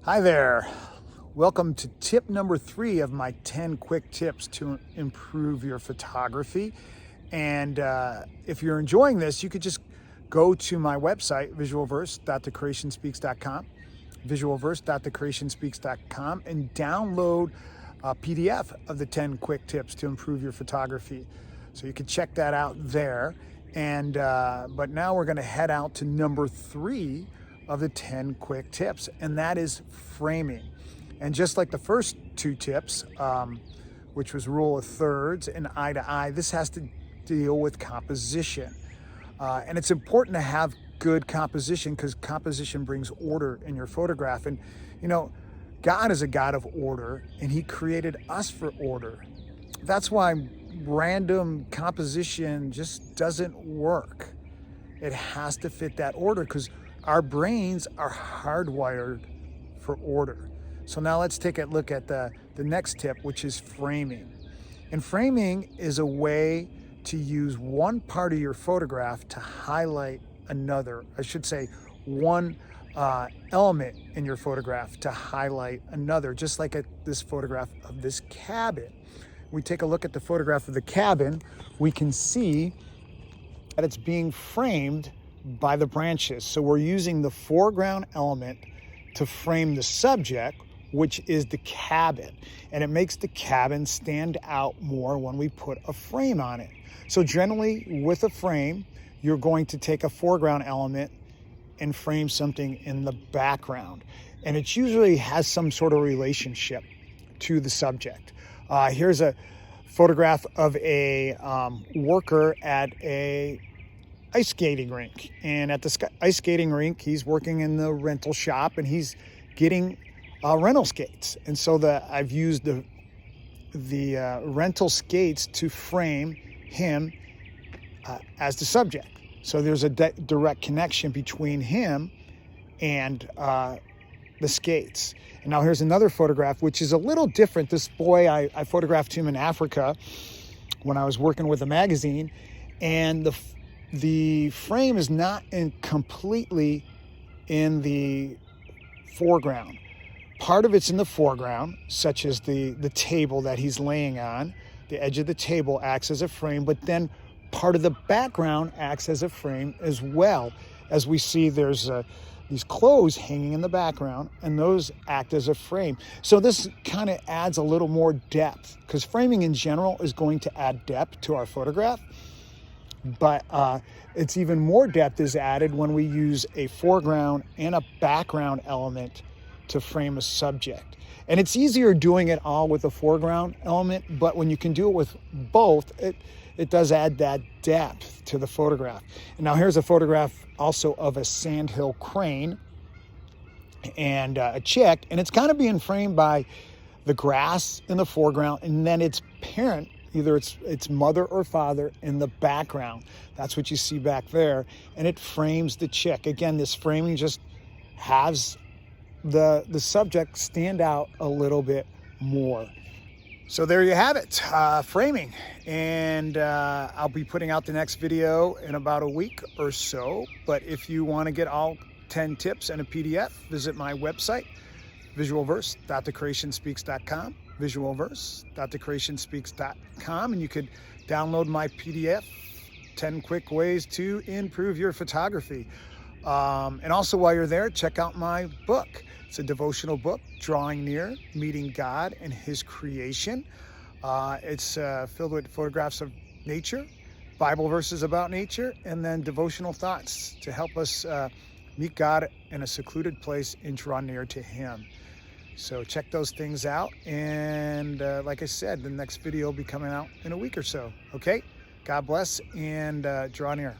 Hi there. Welcome to tip number 3 of my 10 quick tips to improve your photography. And if you're enjoying this, you could just go to my website, visualverse.thecreationspeaks.com, visualverse.thecreationspeaks.com, and download a PDF of the 10 quick tips to improve your photography. So you can check that out there. And but now we're going to head out to number 3 of the 10 quick tips, and that is framing. And just like the first 2 tips, which was rule of thirds and eye to eye, this has to deal with composition. And it's important to have good composition because composition brings order in your photograph. And you know, God is a God of order, and He created us for order. That's why random composition just doesn't work. It has to fit that order because our brains are hardwired for order. So now let's take a look at the next tip, which is framing. And framing is a way to use one part of your photograph to highlight another. I should say one element in your photograph to highlight another, just like this photograph of this cabin. We take a look at the photograph of the cabin, we can see that it's being framed by the branches. So we're using the foreground element to frame the subject, which is the cabin. And it makes the cabin stand out more when we put a frame on it. So generally with a frame, you're going to take a foreground element and frame something in the background. And it usually has some sort of relationship to the subject. Here's a photograph of a worker at a ice skating rink. And at the ice skating rink, he's working in the rental shop and he's getting rental skates. And so I've used the rental skates to frame him as the subject. So there's a direct connection between him and the skates. And now here's another photograph, which is a little different. This boy, I photographed him in Africa when I was working with a magazine, and the frame is not completely in the foreground. Part of it's in the foreground, such as the table that he's laying on. The edge of the table acts as a frame, but then part of the background acts as a frame as well. As we see, there's these clothes hanging in the background, and those act as a frame. So this kind of adds a little more depth, because framing in general is going to add depth to our photograph. But it's even more depth is added when we use a foreground and a background element to frame a subject. And it's easier doing it all with a foreground element, but when you can do it with both, it does add that depth to the photograph. And now here's a photograph also of a sandhill crane and a chick, and it's kind of being framed by the grass in the foreground, and then its parent, either its mother or father, in the background. That's what you see back there, and it frames the chick. Again, this framing just has the subject stand out a little bit more. So there you have it, framing. And I'll be putting out the next video in about a week or so. But if you want to get all 10 tips and a PDF, visit my website, visualverse.thecreationspeaks.com, visualverse.thecreationspeaks.com, and you could download my PDF, 10 quick ways to improve your photography. And also while you're there, check out my book. It's a devotional book, Drawing Near, Meeting God and His Creation. It's filled with photographs of nature, Bible verses about nature, and then devotional thoughts to help us meet God in a secluded place and draw near to Him. So check those things out. And like I said, the next video will be coming out in a week or so. Okay? God bless, and draw near.